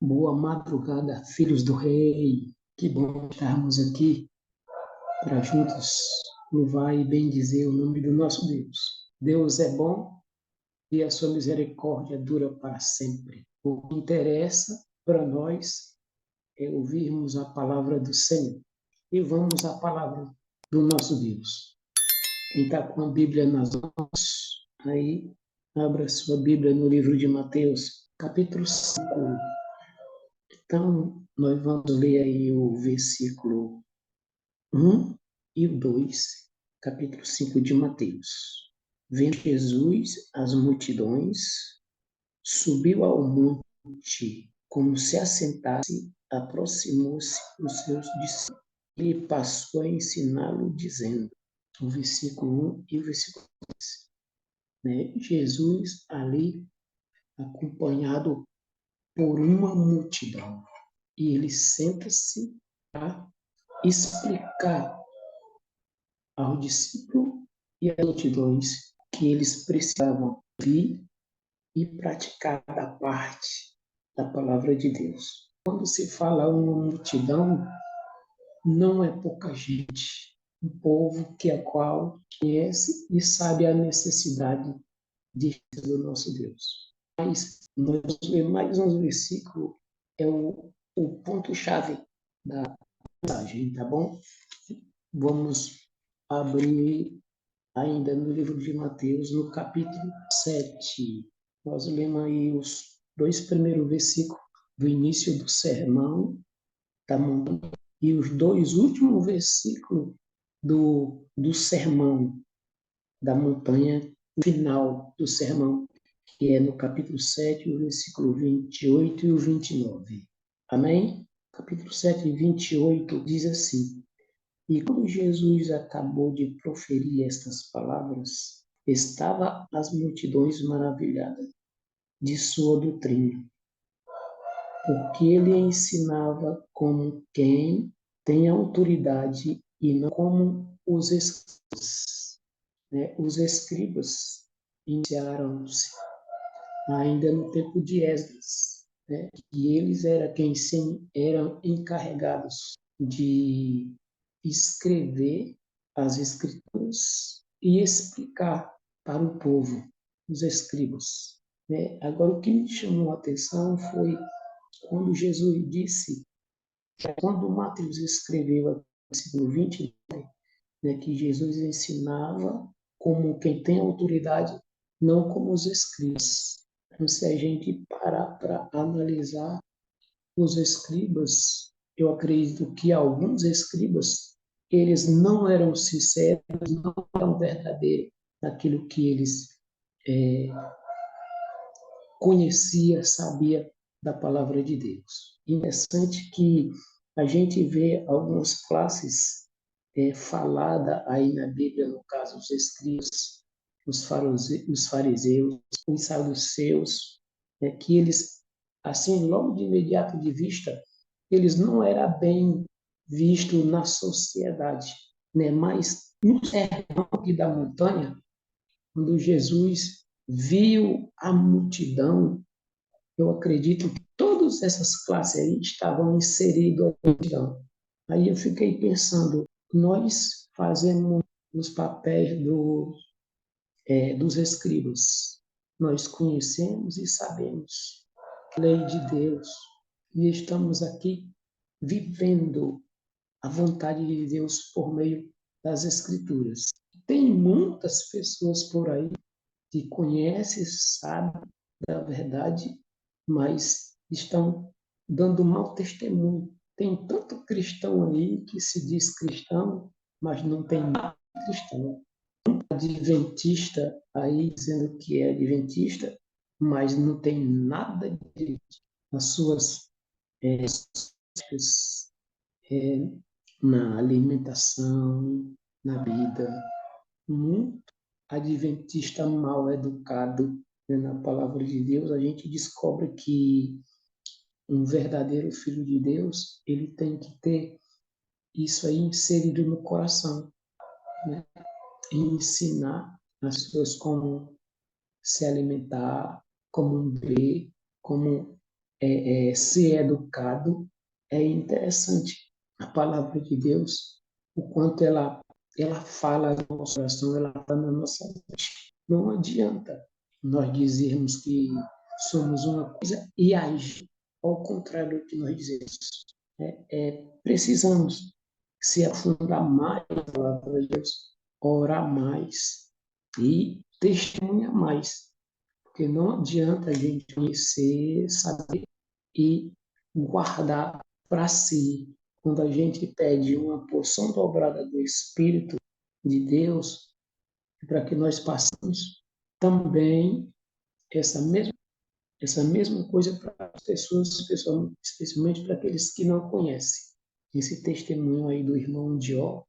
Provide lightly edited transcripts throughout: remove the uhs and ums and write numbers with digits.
Boa madrugada, filhos do Rei. Que bom estarmos aqui para juntos louvar e bendizer o nome do nosso Deus. Deus é bom e a sua misericórdia dura para sempre. O que interessa para nós é ouvirmos a palavra do Senhor. E vamos à palavra do nosso Deus. Quem está com a Bíblia nas mãos, aí, abra sua Bíblia no livro de Mateus, capítulo 5. Então, nós vamos ler aí o versículo 1 e o 2, capítulo 5 de Mateus. Vendo Jesus as multidões, subiu ao monte, como se assentasse, aproximou-se dos seus discípulos e passou a ensiná-lo, dizendo, o versículo 1 e o versículo 2, né? Jesus ali acompanhado por uma multidão. E ele senta-se para explicar ao discípulo e às multidões que eles precisavam ouvir e praticar da parte da palavra de Deus. Quando se fala uma multidão, não é pouca gente, um povo que a qual conhece e sabe a necessidade do nosso Deus. Mas nós vamos ler mais um versículo, é o ponto-chave da mensagem, tá bom? Vamos abrir ainda no livro de Mateus, no capítulo 7. Nós lemos aí os dois primeiros versículos do início do sermão da montanha e os dois últimos versículos do sermão da montanha, final do sermão, que é no capítulo 7, o versículo 28 e o 29. Amém? Capítulo 7, 28 diz assim: E quando Jesus acabou de proferir estas palavras, estava as multidões maravilhadas de sua doutrina, porque ele ensinava como quem tem autoridade e não como os escribas. Né? Os escribas iniciaram-se ainda no tempo de Esdras, né? E eles eram quem eram encarregados de escrever as escrituras e explicar para o povo, os escribas. Né? Agora, o que me chamou a atenção foi quando Jesus disse, quando Mateus escreveu no versículo 20, né, que Jesus ensinava como quem tem autoridade, não como os escribas. Então, se a gente parar para analisar os escribas, eu acredito que alguns escribas, eles não eram sinceros, não eram verdadeiros naquilo que eles é, conhecia, sabia da palavra de Deus. Interessante que a gente vê algumas classes falada aí na Bíblia, no caso, os escribas, os fariseus, os saduceus, que eles, assim, logo de imediato de vista, eles não eram bem vistos na sociedade, né? Mas no sermão aqui da montanha, quando Jesus viu a multidão, eu acredito que todas essas classes aí estavam inseridas na multidão. Aí eu fiquei pensando, nós fazemos os papéis dos escribas. Nós conhecemos e sabemos a lei de Deus e estamos aqui vivendo a vontade de Deus por meio das Escrituras. Tem muitas pessoas por aí que conhecem, sabem da verdade, mas estão dando mau testemunho. Tem tanto cristão aí que se diz cristão, mas não tem nada de cristão. Adventista aí dizendo que é adventista, mas não tem nada de nas suas é, é, na alimentação, na vida. Muito adventista mal educado, né, na palavra de Deus, a gente descobre que um verdadeiro filho de Deus, ele tem que ter isso aí inserido no coração, né? E ensinar as pessoas como se alimentar, como beber, como ser educado, é interessante. A palavra de Deus, o quanto ela fala no nosso coração, ela está na nossa mente. Não adianta nós dizermos que somos uma coisa e agir ao contrário do que nós dizemos. Precisamos se aprofundar mais na palavra de Deus, orar mais e testemunhar mais. Porque não adianta a gente conhecer, saber e guardar para si. Quando a gente pede uma porção dobrada do Espírito de Deus, para que nós passemos também essa mesma, essa mesma coisa para as pessoas, especialmente para aqueles que não conhecem. Esse testemunho aí do irmão Dió,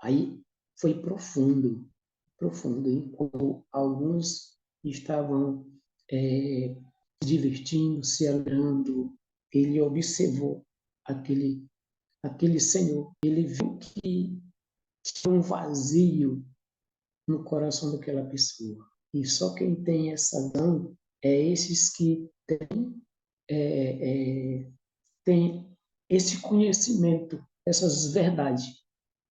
aí foi profundo, profundo. Enquanto alguns estavam é, divertindo, se alegrando, ele observou aquele senhor. Ele viu que tinha um vazio no coração daquela pessoa. E só quem tem essa visão é esses que têm esse conhecimento, essas verdades.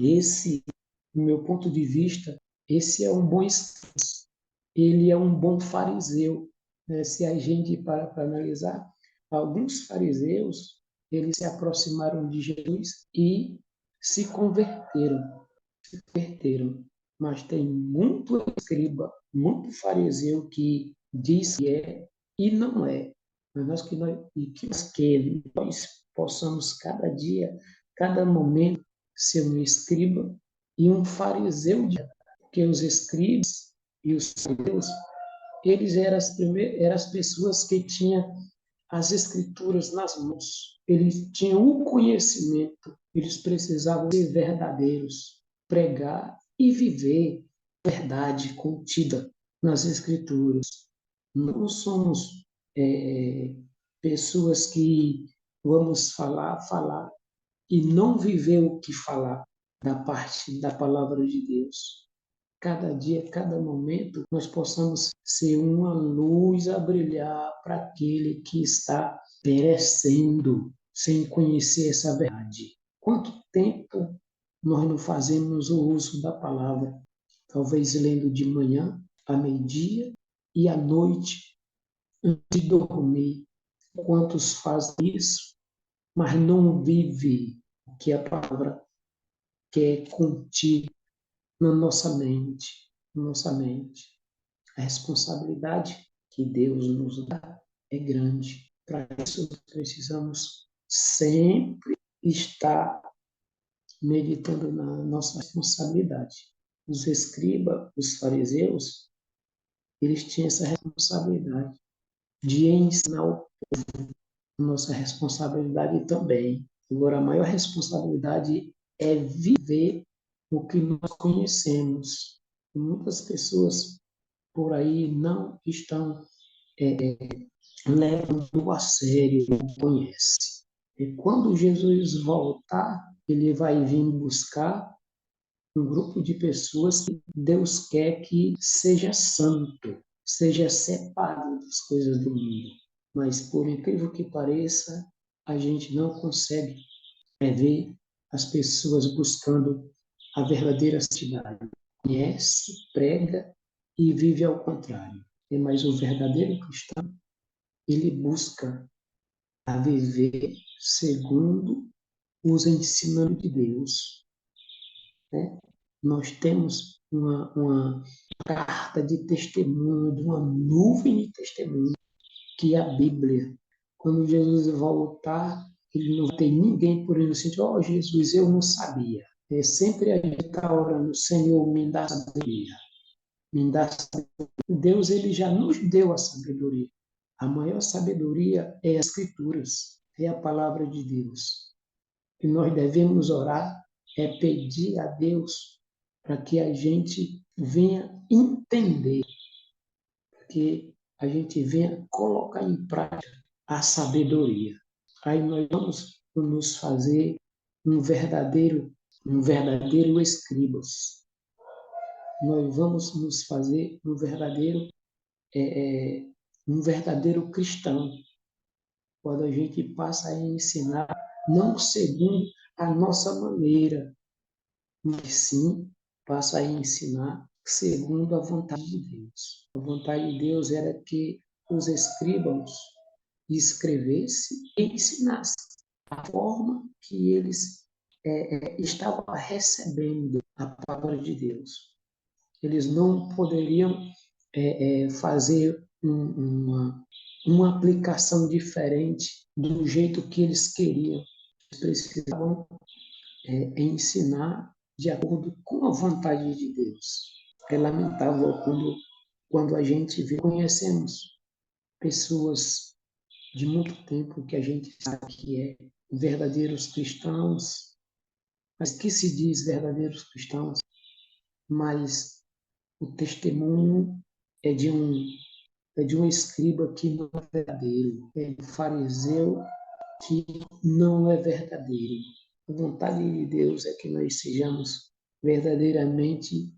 Esse, do meu ponto de vista, esse é um bom escriba, ele é um bom fariseu. Né? Se a gente para analisar, alguns fariseus, eles se aproximaram de Jesus e se converteram. Mas tem muito escriba, muito fariseu que diz que é e não é. Mas nós possamos cada dia, cada momento, ser um escriba e um fariseu, porque os escribas e os fariseus, eles eram as pessoas que tinham as escrituras nas mãos. Eles tinham o conhecimento, eles precisavam ser verdadeiros, pregar e viver a verdade contida nas escrituras. Não somos pessoas que vamos falar e não viver o que falar da parte da palavra de Deus. Cada dia, cada momento, nós possamos ser uma luz a brilhar para aquele que está perecendo sem conhecer essa verdade. Quanto tempo nós não fazemos o uso da palavra? Talvez lendo de manhã, à meio-dia e à noite, antes de dormir. Quantos fazem isso, mas não vivem o que a palavra quer contigo na nossa mente, na nossa mente. A responsabilidade que Deus nos dá é grande. Para isso, precisamos sempre estar meditando na nossa responsabilidade. Os escribas, os fariseus, eles tinham essa responsabilidade de ensinar a nossa responsabilidade também. Agora, a maior responsabilidade é viver o que nós conhecemos. Muitas pessoas por aí não estão levando a sério o que conhece. E quando Jesus voltar, ele vai vir buscar um grupo de pessoas que Deus quer que seja santo, seja separado das coisas do mundo. Mas, por incrível que pareça, a gente não consegue ver as pessoas buscando a verdadeira santidade. Conhece, prega e vive ao contrário. Mas o verdadeiro cristão, ele busca a viver segundo os ensinamentos de Deus. Né? Nós temos uma carta de testemunho, de uma nuvem de testemunho, que é a Bíblia. Quando Jesus voltar, ele não tem ninguém por ele assim, ó Jesus, eu não sabia. É sempre a gente está orando, Senhor, me dá sabedoria. Me dá sabedoria. Deus, ele já nos deu a sabedoria. A maior sabedoria é as Escrituras, é a palavra de Deus. Que nós devemos orar é pedir a Deus para que a gente venha entender, que a gente venha colocar em prática a sabedoria. Aí nós vamos nos fazer um verdadeiro escribas. Nós vamos nos fazer um verdadeiro cristão, quando a gente passa a ensinar, não segundo a nossa maneira, mas sim passa a ensinar segundo a vontade de Deus. A vontade de Deus era que os escribas escrevessem e ensinassem a forma que eles estavam recebendo a palavra de Deus. Eles não poderiam fazer uma aplicação diferente do jeito que eles queriam. Eles precisavam ensinar de acordo com a vontade de Deus. É lamentável quando a gente vê, conhecemos pessoas de muito tempo que a gente sabe que é verdadeiros cristãos, mas que se diz verdadeiros cristãos, mas o testemunho é de um escriba que não é verdadeiro, é de um fariseu que não é verdadeiro. A vontade de Deus é que nós sejamos verdadeiramente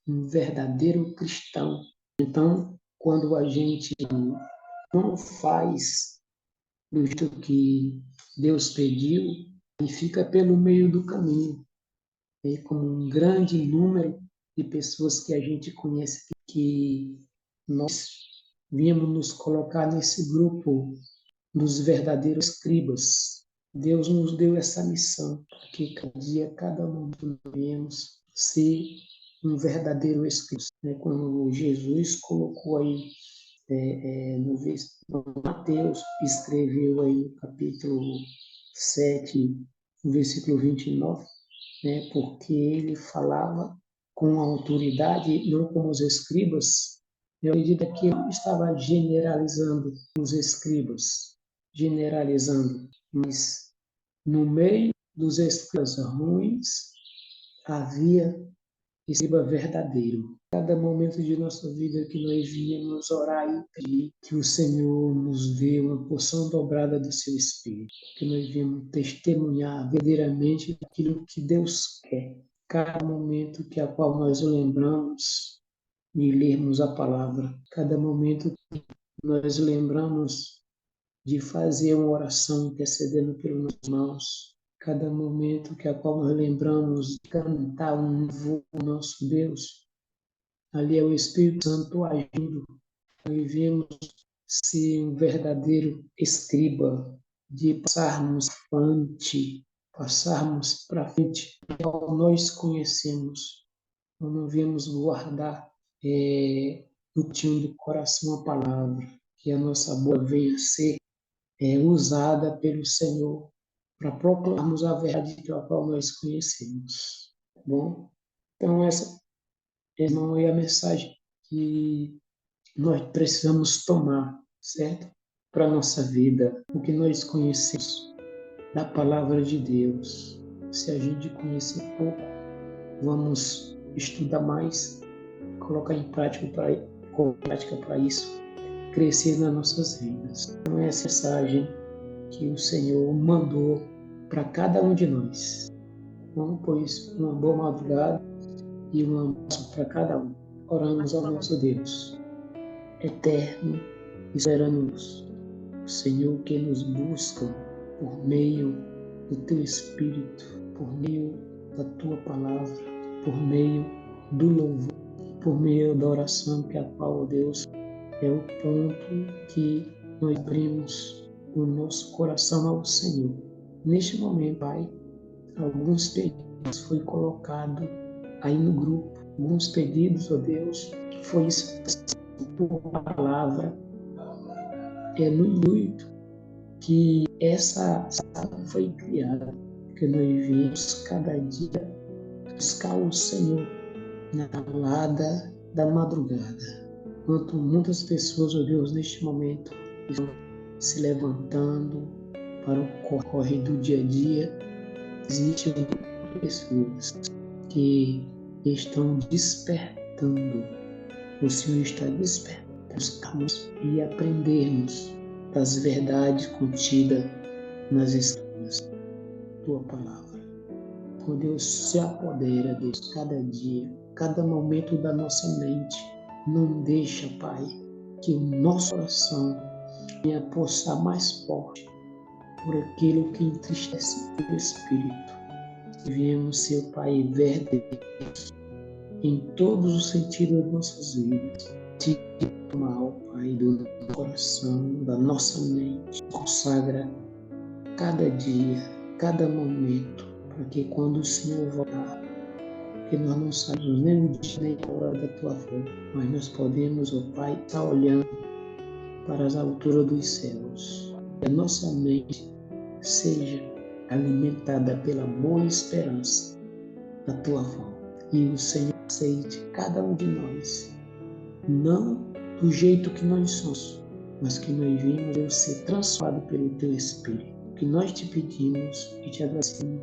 um verdadeiro cristão. Então, quando a gente não faz do jeito que Deus pediu, e fica pelo meio do caminho, como um grande número de pessoas que a gente conhece, que nós viemos nos colocar nesse grupo dos verdadeiros escribas. Deus nos deu essa missão, para que cada dia, cada momento, nós venhamos ser um verdadeiro escriba. Quando Jesus colocou aí no Mateus, escreveu aí no capítulo 7, no versículo 29, porque ele falava com autoridade, não como os escribas, à medida que ele não estava generalizando os escribas, generalizando, mas no meio dos escribas ruins havia escriba verdadeiro. Cada momento de nossa vida que nós viemos orar e pedir que o Senhor nos dê uma porção dobrada do seu Espírito, que nós viemos testemunhar verdadeiramente aquilo que Deus quer. Cada momento que a qual nós o lembramos de lermos a palavra, cada momento que nós lembramos de fazer uma oração intercedendo pelos nossos irmãos, cada momento que a qual nós lembramos de cantar um louvor ao nosso Deus, ali é o Espírito Santo agindo. Nós vemos ser um verdadeiro escriba, de passarmos para frente, ao nós conhecemos. Nós não devemos guardar no tino do coração a palavra, que a nossa boca venha a ser usada pelo Senhor para proclamarmos a verdade que a qual nós conhecemos. Tá bom? Então, essa, irmão, é a mensagem que nós precisamos tomar, certo? Para a nossa vida, o que nós conhecemos da palavra de Deus. Se a gente conhecer pouco, vamos estudar mais, colocar em prática para isso, crescer nas nossas vidas. Então, essa mensagem que o Senhor mandou para cada um de nós. Então, pois, uma boa madrugada e um abraço para cada um. Oramos ao nosso Deus eterno, esperando-nos, o Senhor que nos busca por meio do Teu Espírito, por meio da Tua Palavra, por meio do louvor, por meio da oração, que a qual, Deus, é o ponto que nós abrimos o nosso coração ao Senhor. Neste momento, Pai, alguns pedidos foi colocado aí no grupo, alguns pedidos, ó Deus, que foi expresso por palavra, no intuito que essa sala foi criada, que nós viemos cada dia buscar o Senhor na calada da madrugada. Enquanto muitas pessoas, ó Deus, neste momento, estão se levantando para o corre do dia a dia, existem pessoas que estão despertando. O Senhor está despertando. Buscarmos e aprendermos das verdades contidas nas Escrituras, Tua Palavra. Por Deus, se apodera, Deus, cada dia, cada momento da nossa mente. Não deixa, Pai, que o nosso coração venha pulsar mais forte por aquilo que entristece o Espírito. Que venhamos ser, Pai, verdadeiros em todos os sentidos das nossas vidas. Tira o mal, Pai, do nosso coração, da nossa mente. Consagra cada dia, cada momento, para que quando o Senhor voltar, que nós não sabemos nem o dia nem a hora da tua volta, mas nós podemos, ó Pai, estar olhando para as alturas dos céus. Que a nossa mente seja alimentada pela boa esperança da tua volta. E o Senhor aceite cada um de nós, não do jeito que nós somos, mas que nós vimos ser transformado pelo teu Espírito. Que nós te pedimos e te agradecemos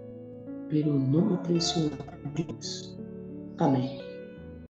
pelo nome precioso de Deus. Amém.